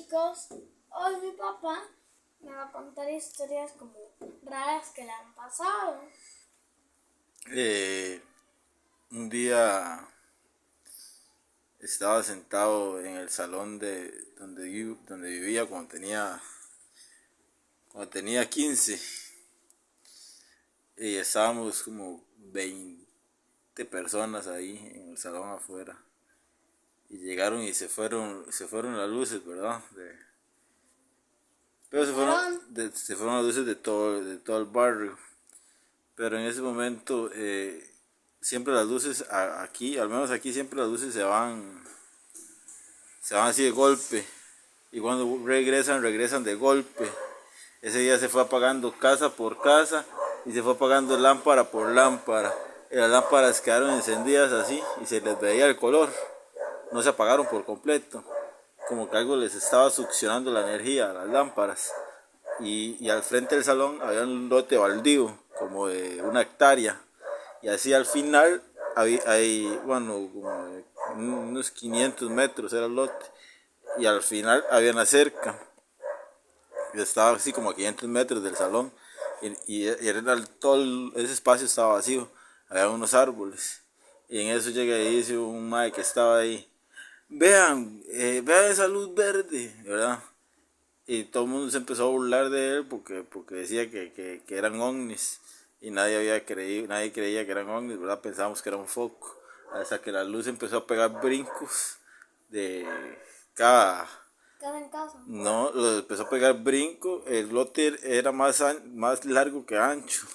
chicos, hoy mi papá me va a contar historias como raras que le han pasado. Un día estaba sentado en el salón de donde vivía cuando tenía 15 y estábamos como 20 personas ahí en el salón afuera y llegaron y se fueron las luces, ¿verdad? Pero se fueron las luces de todo el barrio. Pero en ese momento siempre las luces aquí, al menos aquí siempre las luces se van así de golpe. Y cuando regresan de golpe. Ese día se fue apagando casa por casa y se fue apagando lámpara por lámpara. Y las lámparas quedaron encendidas así y se les veía el color. No se apagaron por completo. Como que algo les estaba succionando la energía a las lámparas. Y al frente del salón había un lote baldío, como de 1 hectárea. Y así al final, bueno, como unos 500 metros era el lote. Y al final había una cerca. Y estaba así como a 500 metros del salón. Ese espacio estaba vacío. Había unos árboles. Y en eso llega y dice un mae que estaba ahí. Vean esa luz verde, ¿verdad? Y todo el mundo se empezó a burlar de él porque decía que eran ovnis y nadie creía que eran ovnis, ¿verdad? Pensábamos que era un foco, hasta que la luz empezó a pegar brincos de cada... ¿Casa en casa? No, empezó a pegar brinco, el lote era más largo que ancho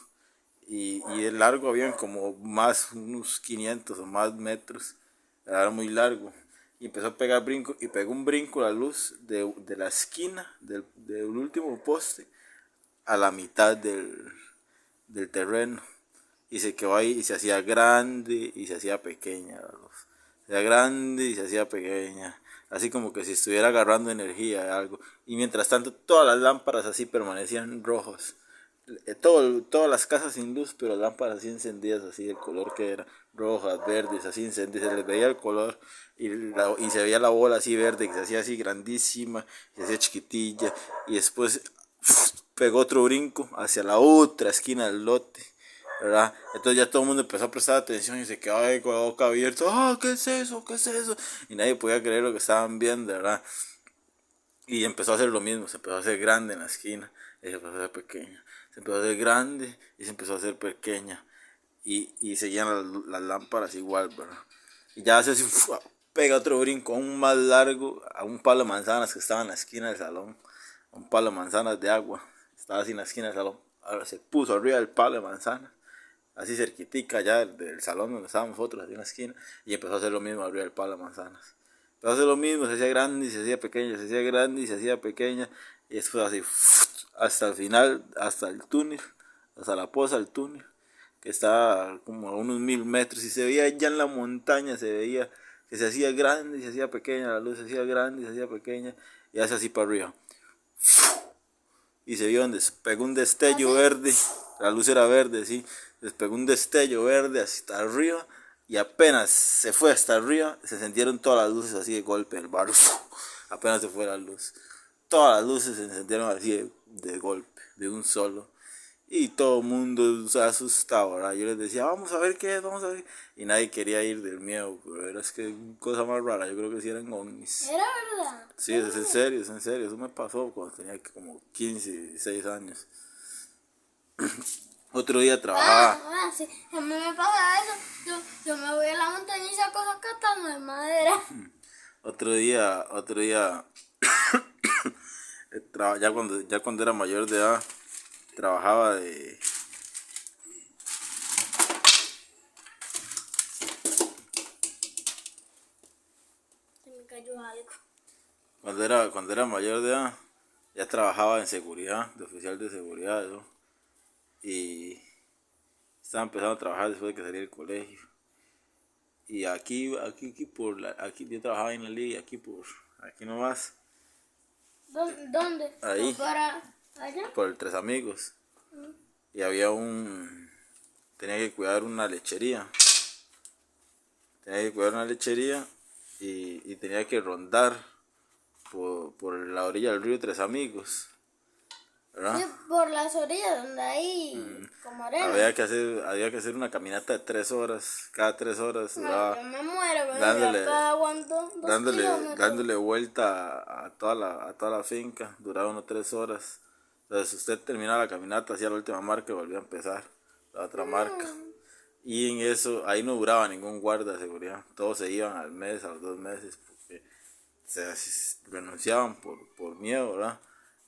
y el largo habían como más, unos 500 o más metros, era muy largo. Y empezó a pegar brinco y pegó un brinco la luz de la esquina del último poste a la mitad del terreno. Y se quedó ahí y se hacía grande y se hacía pequeña la luz. Se hacía grande y se hacía pequeña. Así como que si estuviera agarrando energía de algo. Y mientras tanto todas las lámparas así permanecían rojas. Todas las casas sin luz, pero lámparas así encendidas, así el color que era, rojas, verdes, así encendidas, se les veía el color y se veía la bola así verde, que se hacía así grandísima, se hacía chiquitilla, y después pegó otro brinco hacia la otra esquina del lote, ¿verdad? Entonces ya todo el mundo empezó a prestar atención y se quedaba ahí con la boca abierta, ¡ah, qué es eso, qué es eso! Y nadie podía creer lo que estaban viendo, ¿verdad? Y empezó a hacer lo mismo, se empezó a hacer grande en la esquina y se empezó a hacer pequeña. Se empezó a hacer grande y se empezó a hacer pequeña. Y seguían las lámparas igual, ¿verdad? Y ya hace así, pega otro brinco aún más largo a un palo de manzanas que estaba en la esquina del salón. A un palo de manzanas de agua. Estaba así en la esquina del salón. Ahora se puso arriba del palo de manzanas. Así cerquitica ya del salón donde estábamos nosotros, así en la esquina. Y empezó a hacer lo mismo arriba del palo de manzanas. Entonces lo mismo, se hacía grande y se hacía pequeña, se hacía grande y se hacía pequeña. Y después así, hasta el final, hasta el túnel, hasta la poza del túnel, que estaba como a unos 1000 metros. Y se veía ya en la montaña, se veía que se hacía grande y se hacía pequeña, la luz se hacía grande y se hacía pequeña. Y hace así para arriba. Y se vio donde pegó un destello verde, la luz era verde, sí. Despegó un destello verde hasta arriba. Y apenas se fue hasta arriba, se sintieron todas las luces así de golpe del barrio. Apenas se fue la luz. Todas las luces se encendieron así de golpe, de un solo. Y todo el mundo se asustaba, ¿verdad? Yo les decía, vamos a ver qué es, vamos a ver. Y nadie quería ir del miedo, pero era es que cosa más rara, yo creo que sí eran ovnis. ¿Era verdad? Sí, es en serio, es en serio. Eso me pasó cuando tenía como 15, 16 años. Otro día trabajaba. Sí, a mí me pasa eso. Yo me voy a la montaña y saco los catanos de madera. Otro día, ya cuando era mayor de edad, trabajaba de... Se me cayó algo. Cuando era mayor de edad, ya trabajaba en seguridad, de oficial de seguridad, ¿no? Y estaba empezando a trabajar después de que salí del colegio. Y aquí yo trabajaba en la liga, aquí nomás, ¿Dónde? ahí, ¿Para allá? por el Tres Amigos. Y tenía que cuidar una lechería. Y tenía que rondar por la orilla del río Tres Amigos, ¿verdad? Sí, por las orillas donde hay como arena. Había que hacer una caminata de 3 horas, cada 3 horas, Ay, ¿verdad? yo me muero, pero dándole- yo aguanto 2 kilómetros. Dándole vuelta a toda la finca, duraba unas 3 horas. Entonces usted terminaba la caminata, hacía la última marca y volvía a empezar la otra marca. Y en eso, ahí no duraba ningún guarda de seguridad. Todos se iban al mes, a los 2 meses, porque renunciaban por miedo, ¿verdad?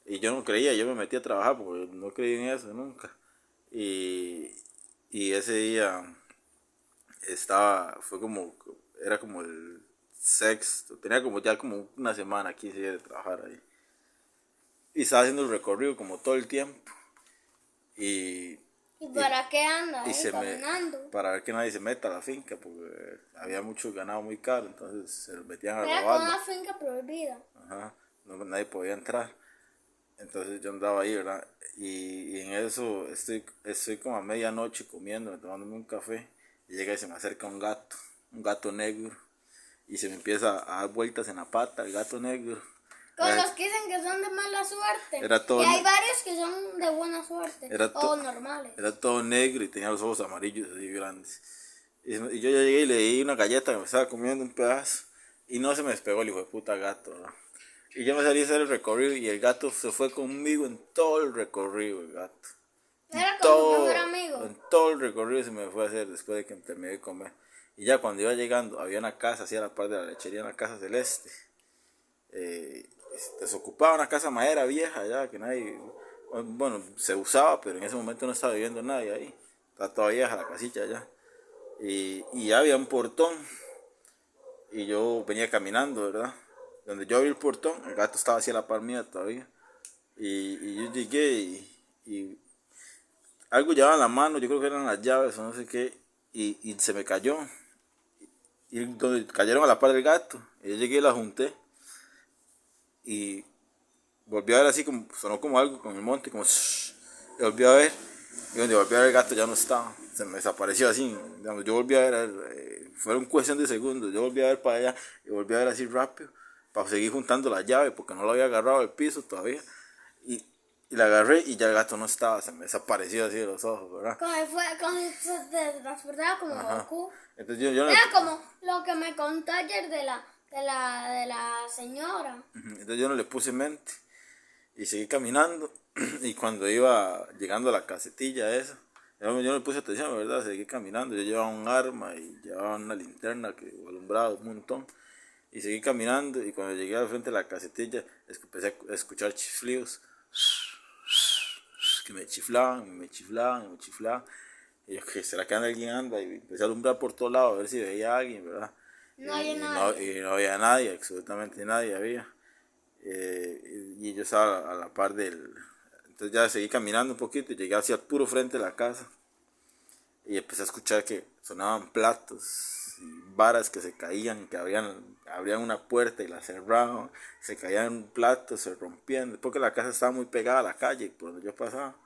Y yo no creía, yo me metí a trabajar porque no creí en eso nunca. Y ese día era como el sexto, tenía como ya como una semana, 15 días de trabajar ahí. Y estaba haciendo el recorrido como todo el tiempo. Y ¿Y para qué anda ahí caminando? para ver que nadie se meta a la finca, porque había mucho ganado muy caro, entonces se los metían a Era como robarlo. una finca prohibida. Ajá, nadie podía entrar. Entonces yo andaba ahí, ¿verdad? Y en eso estoy como a medianoche comiendo, tomándome un café, y llega y se me acerca un gato negro, y se me empieza a dar vueltas en la pata el gato negro. Con los que dicen que son de mala suerte. Era todo Y hay varios que son de buena suerte. O normales. Era todo negro y tenía los ojos amarillos así grandes. Y yo ya llegué y le di una galleta que me estaba comiendo un pedazo. Y no se me despegó el hijo de puta gato, ¿no? Y yo me salí a hacer el recorrido y el gato se fue conmigo en todo el recorrido, el gato. Era como tu mejor amigo. En todo el recorrido se me fue a hacer después de que terminé de comer. Y ya cuando iba llegando, había una casa, así a la par de la lechería, una casa celeste. Desocupaba una casa madera vieja ya, que nadie, bueno, se usaba, pero en ese momento no estaba viviendo nadie ahí. Está toda vieja la casilla ya. Y ya había un portón. Y yo venía caminando, ¿verdad? Donde yo abrí el portón, el gato estaba así a la par mía todavía. Y yo llegué y algo llevaba en la mano, yo creo que eran las llaves o no sé qué, y se me cayó. Y donde cayeron a la par del gato, y yo llegué y la junté. Y volví a ver así como, sonó como algo con el monte, como y volví a ver, y donde volví a ver el gato ya no estaba, se me desapareció así, digamos, yo volví a ver, fue una cuestión de segundos, yo volví a ver para allá, y volví a ver así rápido, para seguir juntando la llave, porque no lo había agarrado del piso todavía, y la agarré y ya el gato no estaba, se me desapareció así de los ojos, ¿verdad? Como se transportaba como Goku. Entonces yo Era como lo que me contó ayer de la señora. Entonces yo no le puse mente y seguí caminando y cuando iba llegando a la casetilla esa, yo no le puse atención, ¿verdad? Seguí caminando, yo llevaba un arma y llevaba una linterna que alumbraba un montón y seguí caminando y cuando llegué al frente de la casetilla empecé a escuchar chiflidos que me chiflaban y yo, ¿qué será que alguien anda? Y empecé a alumbrar por todos lados a ver si veía a alguien, ¿verdad? No había nadie. Y no había nadie, absolutamente nadie había. Y yo estaba a la par del... Entonces ya seguí caminando un poquito y llegué hacia el puro frente de la casa. Y empecé a escuchar que sonaban platos y varas que se caían, que abrían una puerta y la cerraban. Se caían platos, se rompían. Porque la casa estaba muy pegada a la calle por donde yo pasaba.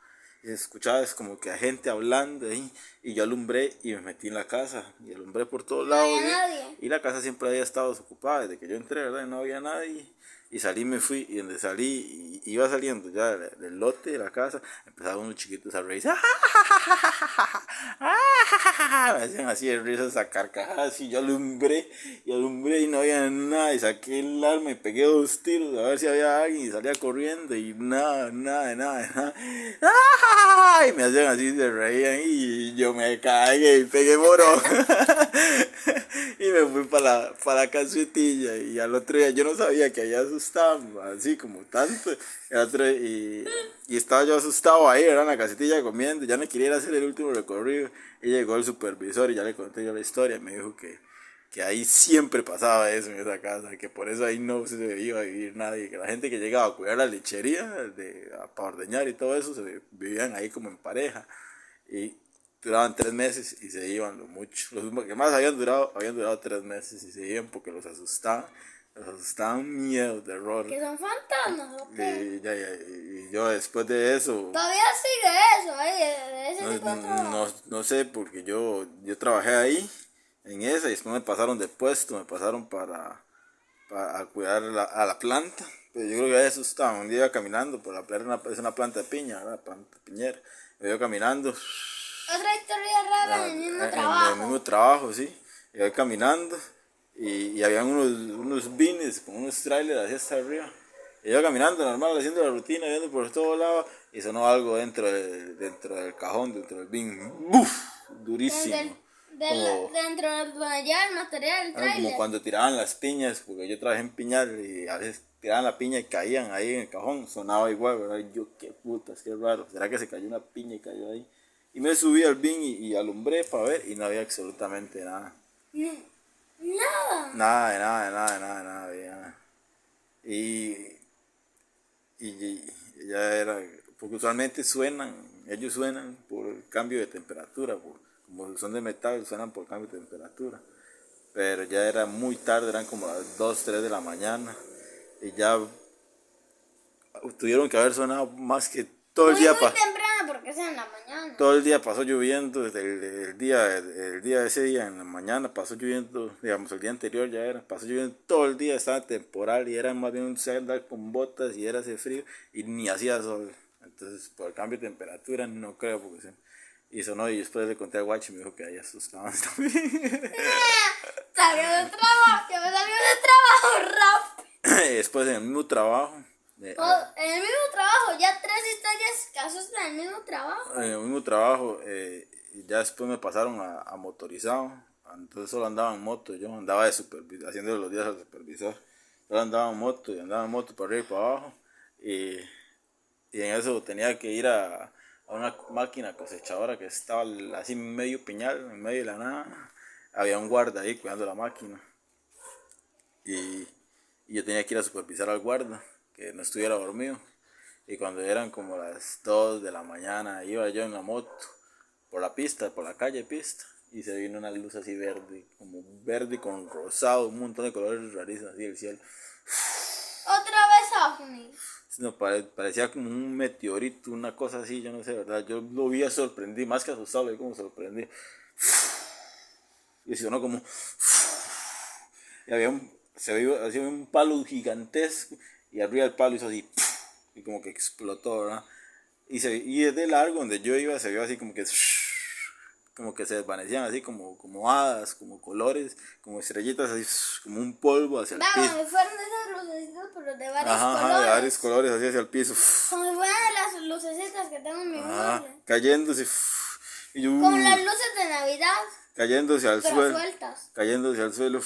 Y se escuchaba es como que hay gente hablando ahí. Y yo alumbré y me metí en la casa. Y alumbré por todos lados. No había nadie. Y la casa siempre había estado desocupada desde que yo entré, ¿verdad? Y no había nadie. Y salí, me fui. Y donde salí, iba saliendo ya del lote de la casa, empezaban unos chiquitos a reírse. Me hacían así de risas a carcajadas. Y yo alumbré y no había nada. Y saqué el arma y pegué 2 tiros a ver si había alguien. Y salía corriendo y nada. Y me hacían así, se reían y yo me cagué y pegué moro. Y me fui para la casetilla y al otro día yo no sabía que había asustado así como tanto. Y estaba yo asustado ahí, era en la casetilla comiendo, ya no quería ir a hacer el último recorrido. Y llegó el supervisor y ya le conté yo la historia. Me dijo que ahí siempre pasaba eso en esa casa, que por eso ahí no se iba a vivir nadie, que la gente que llegaba a cuidar la lechería, para ordeñar y todo eso, vivían ahí como en pareja. Y duraban 3 meses y se iban lo mucho. Los que más habían durado 3 meses y se iban porque los asustaban miedo, terror. ¿Que son fantasmas o qué? Y yo después de eso... Todavía sigue eso, ese tipo de trabajo. No sé, porque yo trabajé ahí, en esa, y después me pasaron de puesto, me pasaron para a cuidar a la planta. Pero yo creo que eso estaba, un día iba caminando por la planta, es una planta de piña, ¿verdad? Planta piñera. Me iba caminando Otra historia rara en el mismo en el trabajo. mismo trabajo, sí. Iba caminando y habían unos bines con unos trailers así hasta arriba. Iba caminando normal, haciendo la rutina, viendo por todos lados y sonó algo dentro del cajón, dentro del bin. ¡Buf! Durísimo. Como, Dentro de donde lleva el material, el como trailer. cuando tiraban las piñas, porque yo trabajé en piñal y a veces tiraban la piña y caían ahí en el cajón, sonaba igual, ¿verdad? Y yo, qué putas, qué raro, ¿será que se cayó una piña y cayó ahí? Y me subí al bin y alumbré para ver y no había absolutamente nada. Nada. Nada, de nada, de nada, de nada, de nada, había nada. Y ya era, porque usualmente ellos suenan por el cambio de temperatura, como son de metal, suenan por cambio de temperatura. Pero ya era muy tarde, eran como las 2, 3 de la mañana. Y ya tuvieron que haber sonado más que todo el Muy día. temprano porque es en la mañana. Todo el día pasó lloviendo, desde el día de ese día en la mañana pasó lloviendo, digamos el día anterior ya era, pasó lloviendo todo el día, estaba temporal y era más bien un andar con botas y era ese frío y ni hacía sol. Entonces por el cambio de temperatura no creo porque se hizo no y después le conté a Guachi y me dijo que ahí asustaban también. Salió de trabajo, que me salió de trabajo rápido. Después en el mismo trabajo. En el mismo trabajo, ya 3 historias casos en el mismo trabajo. En el mismo trabajo, y ya después me pasaron a motorizado, entonces solo andaba en moto, yo andaba haciendo los días al supervisor, solo andaba en moto para arriba y para abajo, y en eso tenía que ir a una máquina cosechadora que estaba así medio piñal, en medio de la nada, había un guarda ahí cuidando la máquina, y yo tenía que ir a supervisar al guarda, que no estuviera dormido. Y cuando eran como las 2 de la mañana, iba yo en la moto por la pista, por la calle pista, y se vino una luz así verde, como verde con rosado, un montón de colores rarísimos así del cielo. Otra vez ovni. No, parecía como un meteorito, una cosa así, yo no sé, ¿verdad? Yo lo vi sorprendí, más que asustado, lo vi como sorprendí. Y sonó como... Y se veía así un palo gigantesco, y arriba del palo hizo así... Y como que explotó, ¿verdad? Y de largo donde yo iba se vio así como que se desvanecían así como hadas, como colores, como estrellitas así, como un polvo hacia el piso. Vamos, fueron esos lucecitos, pero de varios Ajá, colores. de varios colores así hacia el piso. Como si fueran las lucecitas que tengo en mi mueble. Cayéndose. Y yo, Como las luces de Navidad, cayéndose al pero suelo. sueltas. Cayéndose al suelo.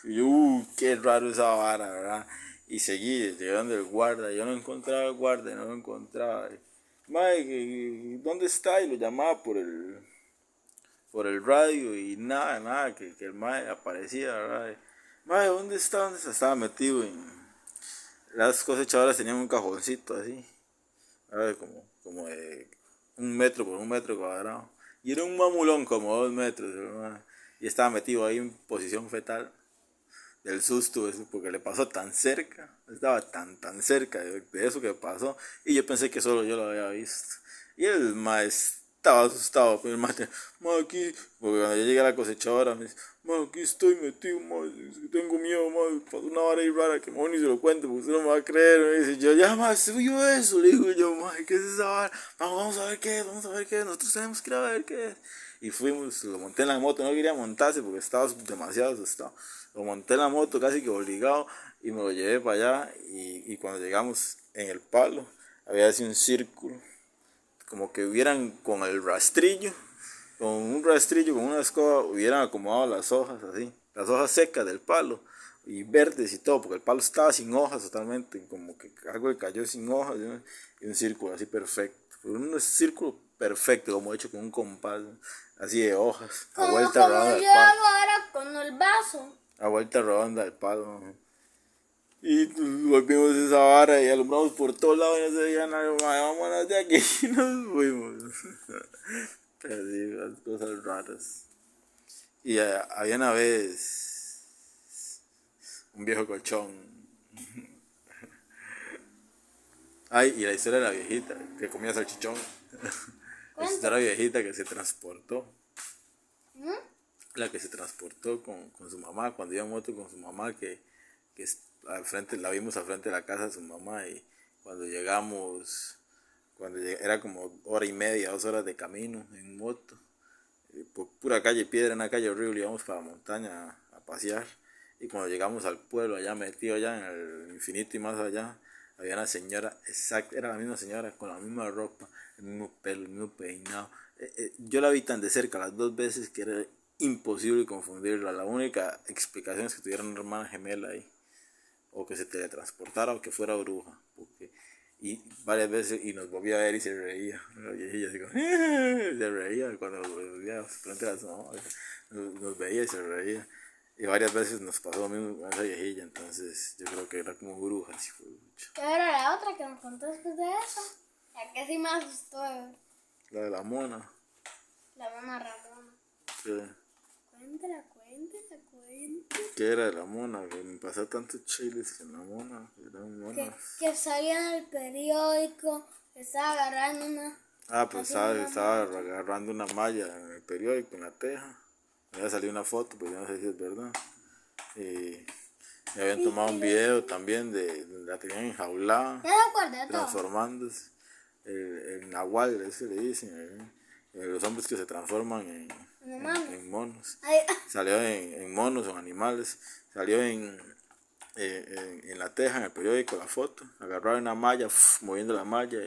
Y yo, qué raro esa vara, ¿verdad? Y seguí, llegando el guarda, yo no encontraba el guarda, no lo encontraba. Mae, ¿dónde está? Y lo llamaba por el radio y nada, que el mae aparecía, ¿verdad? Mae, ¿dónde está? ¿Dónde está? Estaba metido en... Las cosechadoras tenían un cajoncito así, ¿verdad? Como de 1 metro por 1 metro cuadrado. Y era un mamulón como 2 metros, ¿verdad? Y estaba metido ahí en posición fetal. Del susto, eso, porque le pasó tan cerca, estaba tan cerca de eso que pasó, y yo pensé que solo yo lo había visto. Y el maestro estaba asustado, pero el maestro, aquí, porque cuando yo llegué a la cosechadora, me dice, aquí estoy metido, tengo miedo, pasó una vara ahí rara que mejor ni se lo cuento, porque usted no me va a creer. Me dice, yo, ya, se vio eso, le digo yo, ¿qué es esa vara? Vamos a ver qué es, nosotros tenemos que ir a ver qué es. Y fuimos, lo monté en la moto, no quería montarse porque estaba demasiado asustado. Lo monté en la moto casi que obligado y me lo llevé para allá y cuando llegamos en el palo había así un círculo, como que hubieran con el rastrillo, con un rastrillo, con una escoba, hubieran acomodado las hojas así, las hojas secas del palo y verdes y todo, porque el palo estaba sin hojas totalmente, como que algo que cayó sin hojas, ¿no? Y un círculo así perfecto, un círculo perfecto, como hecho con un compás, así de hojas, a vuelta redonda del Yo palo. hago ahora con el vaso. A vuelta redonda del palo. Y volvimos esa vara y alumbramos por todos lados y no se veía nada. Vámonos de aquí y nos fuimos. Pero sí, las cosas raras. Y había una vez un viejo colchón. Ay, y la historia de la viejita que comía salchichón. La historia de la viejita que se transportó. La que se transportó con su mamá, cuando iba en moto con su mamá, que que al frente, la vimos al frente de la casa de su mamá y cuando llegamos, era como hora y media, 2 horas de camino en moto, por pura calle piedra, una calle horrible, íbamos para la montaña a pasear y cuando llegamos al pueblo allá metido allá en el infinito y más allá, había una señora exacta, era la misma señora con la misma ropa, el mismo pelo, el mismo peinado. Yo la vi tan de cerca las 2 veces que era imposible confundirla. La única explicación es que tuviera una hermana gemela ahí, o que se teletransportara o que fuera bruja. Y varias veces y nos volvía a ver y se reía. La viejilla así como, se reía cuando nos volvía frente a las mamás, nos veía y se reía. Y varias veces nos pasó lo mismo con esa viejilla, entonces yo creo que era como bruja, así fue mucho. ¿Qué era la otra que nos contó después de eso? La que sí me asustó. La de la mona. La mamá Ramona. Sí. Cuéntala. ¿Qué era de la mona? Que me pasó tantos chiles en la mona. Eran monas. Que salía en el periódico, que estaba agarrando una... Ah, pues estaba agarrando una malla en el periódico, en la teja. Me había salido una foto, pues yo no sé si es verdad. Y me habían tomado un video también de la tenían enjaulada, ¿Me acuerdo de todo? transformándose. El nahual, ese le dicen. Los hombres que se transforman en monos. Salió en monos o en animales. Salió en la teja, en el periódico, la foto. Agarraron una malla, moviendo la malla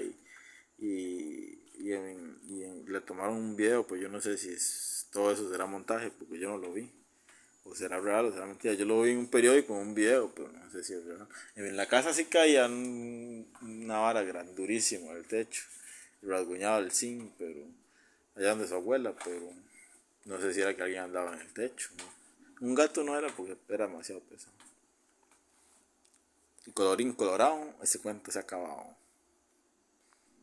le tomaron un video, pues yo no sé si todo eso será montaje, porque yo no lo vi. O será real o será mentira. Yo lo vi en un periódico, en un video, pero no sé si es real. En la casa sí caía una vara durísima del techo. Y rasguñaba el zinc, pero allá donde su abuela, pero no sé si era que alguien andaba en el techo, ¿no? Un gato no era porque era demasiado pesado. Y colorín colorado, ese cuento se ha acabado.